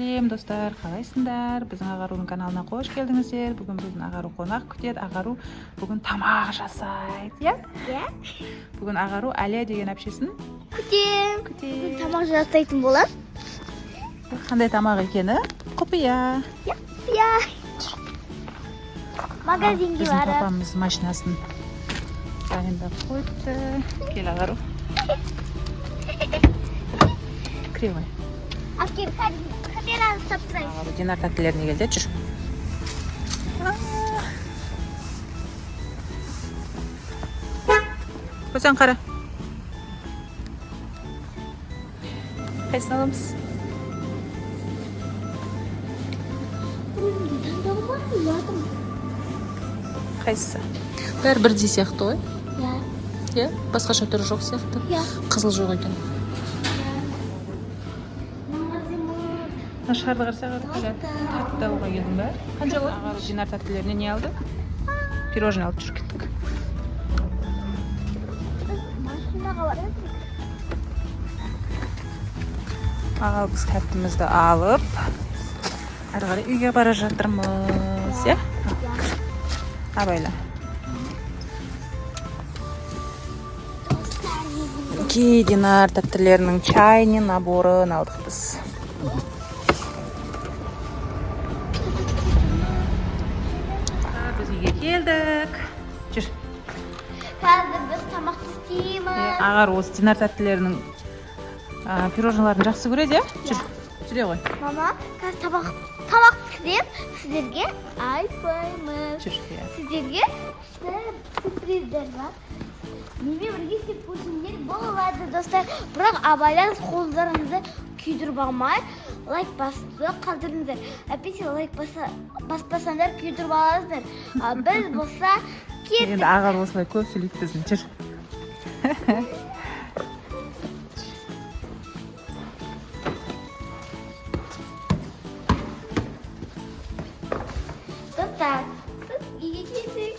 Достар, қалайсыңдар? Біздің Ағаруның каналына қош келдіңіздер. Бүгін біздің Ағару қонақ күтеді. Ағару бүгін тамақ жасайды, иә? Иә. Бүгін Ағару Әлия деген әпшесін Күтем. Бүгін тамақ жасайтын болады. Қандай тамақ екені құпия. Иә. Магазинге Біздің барып. папамыз машинасын дайындап қойды. Кел, Ағару. Кіре ғой. Әкем камераны тапсырайын. Ағару Динар тәттілеріне келді, жүр. Көзен қара. Қайсын аламыз? Таңдауы бар ма? Ұятым. Қайсысы? Бәрі бірдей сияқты ғой? Иә. Иә? Басқаша түрі жоқ сияқты? Иә. Қызыл жоқ екен. Шарды қарса Ағару тәтті алуға келдің бе? Қанша алды? Ағару Динар тәттілеріне не алды? Пирожный алып жүріп кеттік. Машинаға барайық. Ағару біз тәттімізді алып, әрі қарай үйге бара жатырмыз, иә? Абайла. Кей Динар тәттілерінің чайный наборын алдық біз. Біз үйге келдік. Жүр. Қазір біз тамақ істейміз. Ағару осы Динар тәттілерінің пирожныларын жақсы көреді, иә? Жүр. Жүре ғой. Мама, қазір тамақ пісіріп, сіздерге айтпаймыз. Жүр, иә. Сіздерге сюрприздер бар. Менімен бірге істеп көрсеңдер болады, достар. Бірақ абайлаңыз, қолдарыңызды күйдіріп алмай, лайк басты қалдырыңыздар. Әйтпесе лайк баспасаңдар күйдіріп аласыздар. Біз болса кеттік. Енді Ағару осылай көп сөйлейді біздің. Жүр. Достар, біз үйге келдік.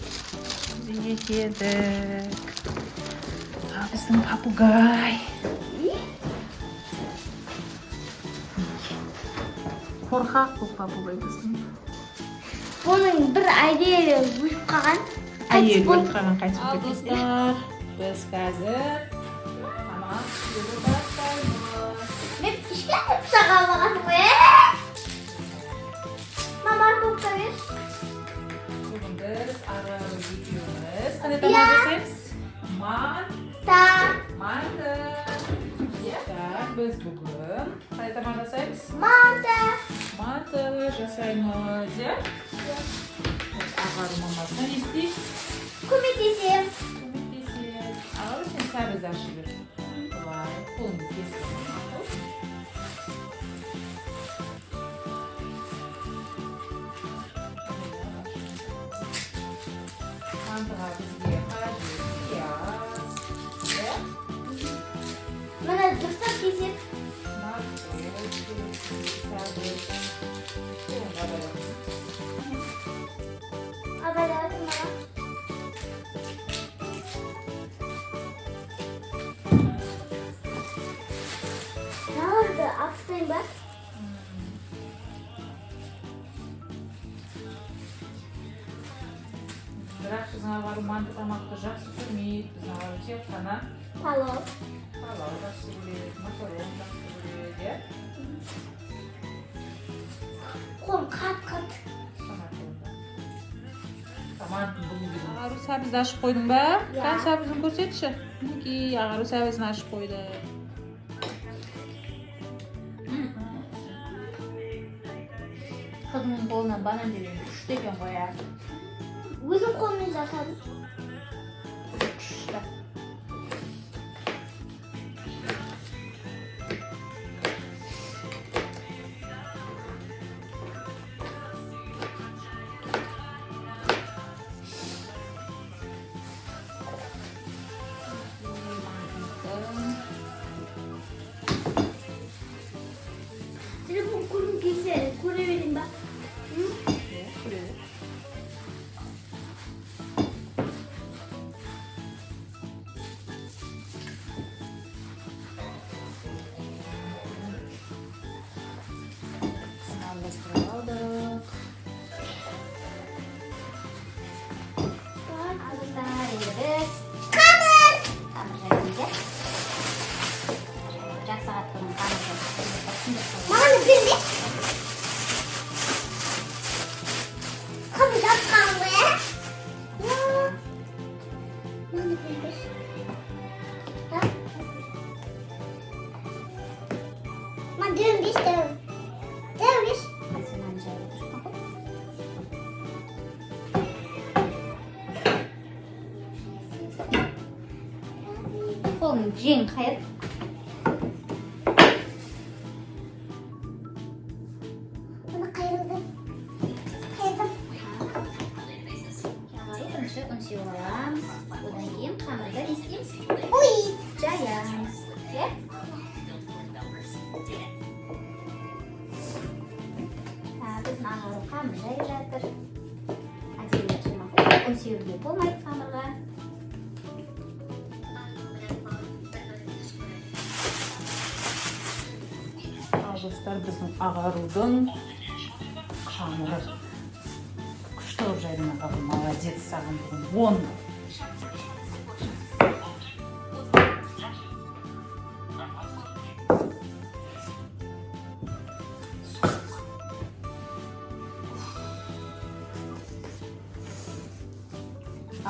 Үйге келдік. Біздің папугай. Қорқақ бұл папугай біздің. Оның бір әйелі өліп қалған. Әйел өліп қалған қайтып кетті. Достар, біз қазір тамақ пісіріп бастаймыз. Мен кішкене пышақ алмағаным ғой. Мама, көкті бер. Бүгін біз Ағару екеуміз қандай тамақ жасаймыз? Манты. Так, біз бүгін қандай тамақ жасаймыз? Манты жасаймыз, иә? Ағару мамасына не істейді? Көмектесем. Ағару сен сәбіз ашып жүр. Былай, қолыңды кесіп. Мантыға бізге қажет пияз, иә? Мына дұрыстап кесіп. Абайласын мама. Наурды апыстайын ба? Бірақ біздің Ағару манты тамақты жақсы көрмейді. Біздің Ағару тек қана Палау. палау жақсы көреді, макарон жақсы көреді, иә? Қолым қат-қат. Томатын бүгін. Ағару сәбізді ашып қойдың ба? Қан сәбізін көрсетші. Мінекей, Ағару сәбізін ашып қойды. Kızımın kolundan bana dedim, üşteken koyar. Өзім қолыммен жасадым. Телефон көргім келсе көре берейін ба? араластырып алдық. Достар, енді біз қамыр жайымыз. Жақсы қаттығын қамыр жайымыз. Маған берме. Қамыр жатқан ғой, ә? Маған берме. Маған дөрмеш, дөрмеш. Сен аны жайып тұрып қой. Қолың жең қайыр. Оны қайырдым. Қайырдым. Жаңағы бірінші ұн сеуіп аламыз. Одан кейін қамырды не істейміз? Ой. Жаямыз. Иә? Біздің ағару қамыр жайып жатыр. Әдейі жамақ. Ұн сеууге болмайды қамырға. Ал достар, біздің ағарудың қамыры күшті болып жайдың ағару. Молодец, саған бүгін 10.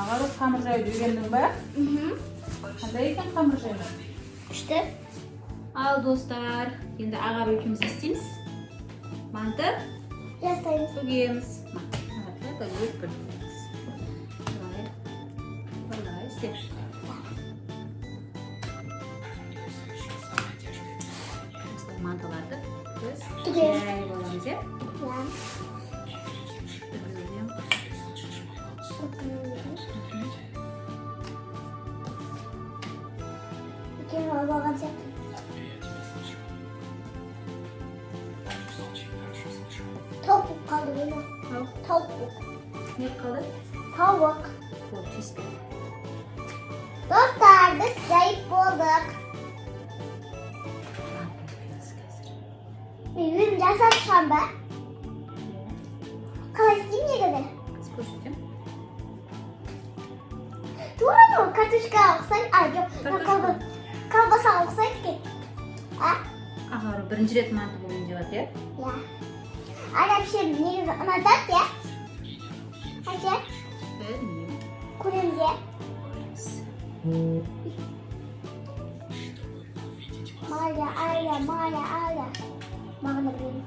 Ағару қамыр жаюды үйрендің бе? Қандай екен қамыр жаю? Күшті. Ал достар, енді ағару екеуміз не істейміз? Манты Жастаймыз. төгеміз. Манты бөлек бөлеміз. Былай істеп. Осылай мантыларды біз Төгеміз. жайып аламыз, иә? Екен алып алған сияқты. Тауық болып қалды ғой. Тауық болып. Не қалды? Тауық. Ол тиіспе. Достар, біз жайып болдық. Мен өзім жасап шығам ба? Қалай істеймін егеді? Көрсетем. Тура ма? Картошкаға ұқсайды? Жоқ, колбасаға ұқсайды екен. Ағару бірінші рет манты болайын деп жатыр, иә? Иә. Әпшем негізі ұнатады, иә? Әже, Білмеймін. көреміз, иә? Маля. Маған да білемін.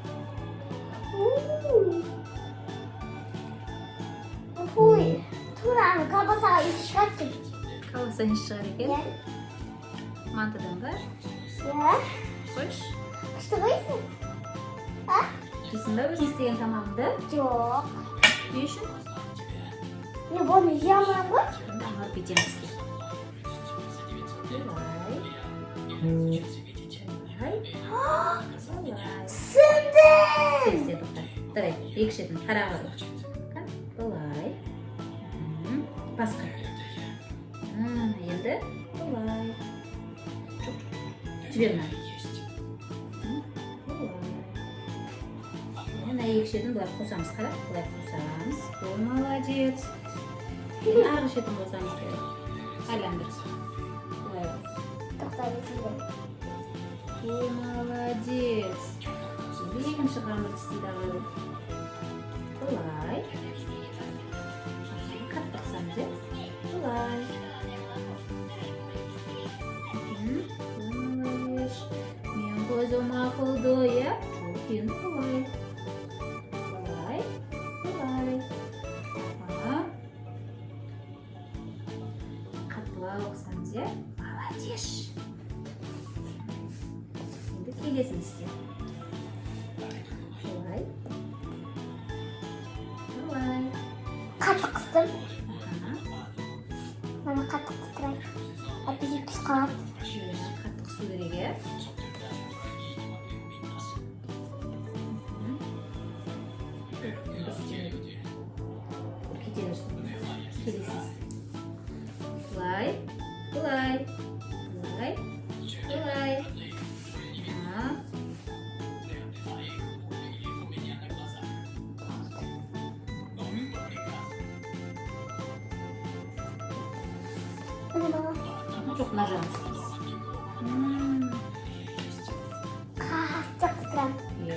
Ой, тура колбасаға иісі шығады. Колбаса не шығар екен? Иә. Мантыдан ба? Иә. Қойш. Күшті қойсын. Жейсің ба өзің істеген тамағыңды? Жоқ. Не үшін? Мен бұны жей алмаймын ғой. Енді ағару бетеміз ке. Сынды. Сен тоқта. Давай, екі шетін қарағыру. Былай. Басқа. Енді былай. Жіберме. Мына екі шетін былай қосамыз, қара. Былай қосамыз. Ол молодец. Арғы шетін қосамыз керек. Айландыр. Былай қос. Тоқта бесінде. Ой, молодец. Şimdi екінші қамыр істейді ағару. Былай. Қатты қысамыз, иә? Былай. Молодец. Мен көзім ақылды, иә? Жоқ, енді былай. Былай. Қаттылау қысамыз, иә? Молодец. Енді келесін істе. Қатты қыстым. Мана қатты қыстырайын. Әппесе пісқалады. Қатты қысу керек, иә? Кете берсін. Келесіз. Былай. Ana. Çok najanız. Qattiq qistirам. Ya.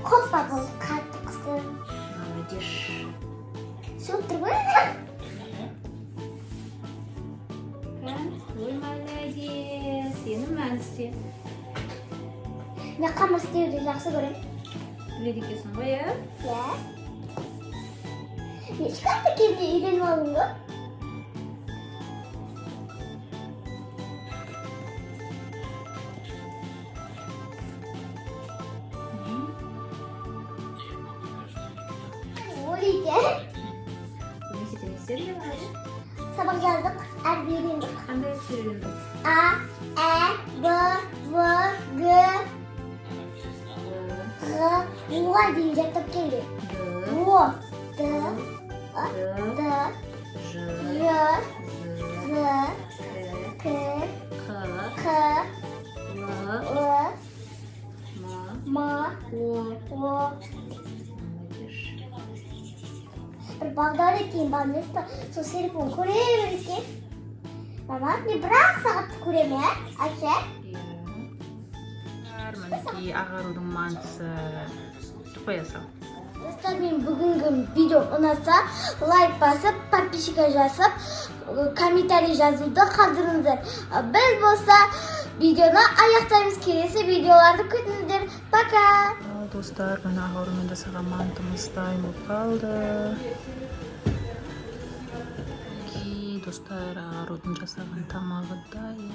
Ko'p bo'ldi, qattiq qistirdim. Молодец. Shu turibdi. Ой, молодец. Seni ben isteyeyim. Men qamir stevni yaxshi ko'raman. Ledikesin koyup. Ya. Hech qancha kendi uylanib oldimda. O'ylaydi. Bunu içine hissediyor abi. Sabah yazdık, harbiye öğrendik. Qanday sürüldü? A, E, B, V, G, G, U deyince top geldi. U, D, D, J, J, Z, Z, K, K, K, K, L, L, M, M, O. O. Молодец. Bir Bağdat ettiğim ben sosyal telefon koyuyorum ki. Mama bir bırak saat koyayım ya. Ayşe. Manaki ağarudun mantısı. Koyasam. Dostlar benim bugünkü videom unutsa like basıp, подписчика жазып, kommentariy жазуды қалдырыңыздар. Biz болса videoni аяқтаймыз. Келесі videolarda күтіңіздер. Пока. Dostlar, mana ağarumda sağa mantımız daim kaldı. Ki dostlar, ağarudun jasağın tamağı daim.